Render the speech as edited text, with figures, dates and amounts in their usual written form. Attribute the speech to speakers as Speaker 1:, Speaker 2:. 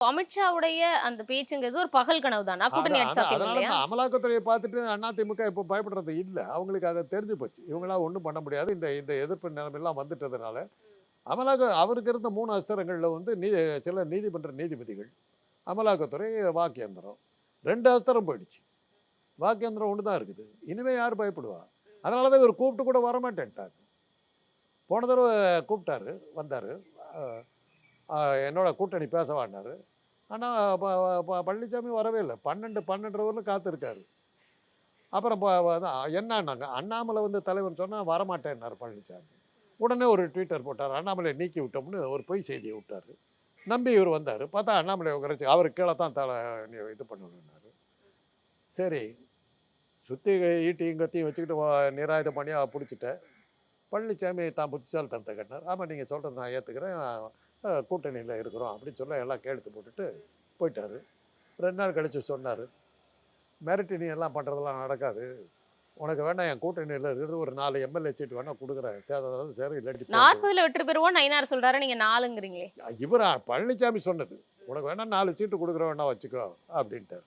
Speaker 1: அமித்ஷாவுடைய அந்த பேச்சுங்கிறது ஒரு பகல் கனவு தானா? கூட்டணி ஆட்சி சாத்தியம்
Speaker 2: அதனால
Speaker 1: இல்லையா?
Speaker 2: தான் அமலாக்கத்துறையை பார்த்துட்டு அதிமுக இப்போ பயப்படுறது இல்ல. அவங்களுக்கு அதை தெரிஞ்சு போச்சு. இவங்களால ஒண்ணும் பண்ண முடியாது. இந்த இந்த எதிர்ப்பு நிலைமைலாம் வந்துட்டதுனால, அவருக்கு இருந்த 3 அஸ்திரங்கள்ல வந்து சில நீதிமன்ற நீதிபதிகள், அமலாக்கத்துறை, வாக்கியந்திரம். 2 அஸ்திரம் போயிடுச்சு. வாக்கியந்திரம் ஒண்ணு தான் இருக்குது. இனிமே யார் பயப்படுவா? அதனால தான் இவர் கூப்பிட்டு கூட வரமாட்டேன்ட்டாரு. போன தடவ கூப்பிட்டாரு, வந்தாரு. அ அ என்னோட கூட்டணி பேசவான்னாரு. ஆனா ப ப பழனிசாமி வரவே இல்ல. 12, 12:30 வரலும் காத்திருக்காரு. அப்புறம் என்னான்னாங்க, அண்ணாமலை வந்து தலைவர்ன்னு சொன்னா வரமாட்டேன்னாரு பழனிசாமி. உடனே ஒரு ட்விட்டர் போட்டாரு. அண்ணாமலைய நீக்கி விட்டோம்னு ஒரு பொய் செய்திய விட்டாரு. நம்பி இவரு வந்தாரு. பார்த்தா அண்ணாமலைய உட்கார அவருக்கு கீழ தான் இது பண்ணணும்னாரு. சரி, சுத்தி ஈட்டியும் கத்தியும் வச்சுக்கிட்டு நிராயுத பாணியா புடிச்சுட்டேன். பழனிசாமி தான் புத்திசாலித்தனத்த காட்டினார். ஆமா நீங்க சொல்றத நான் ஏத்துக்கிறேன். கூட்டணியில இருக்கிறோம் அப்படின்னு சொல்ல எல்லாம் கையெழுத்து போட்டுட்டு போயிட்டாரு. 2 நாள் கழிச்சு சொன்னாரு. மிரட்டி நீ எல்லாம் பண்றதெல்லாம் நடக்காது. உனக்கு வேணா என் கூட்டணியில இருக்கிறது ஒரு 4 எம்எல்ஏ சீட் வேணா குடுக்குறேன். சேர சேர இல்லாட்டி போட்டு.
Speaker 1: 40ல வெற்றி பெறுவோம் நயினார் சொல்றாரு. நீங்க 4ங்கிறீங்களே.
Speaker 2: இவரா பழனிசாமி சொன்னது. உனக்கு வேணா 4 சீட்டு குடுக்குறேன் வேணா வச்சுக்கோ அப்படின்ட்டாரு.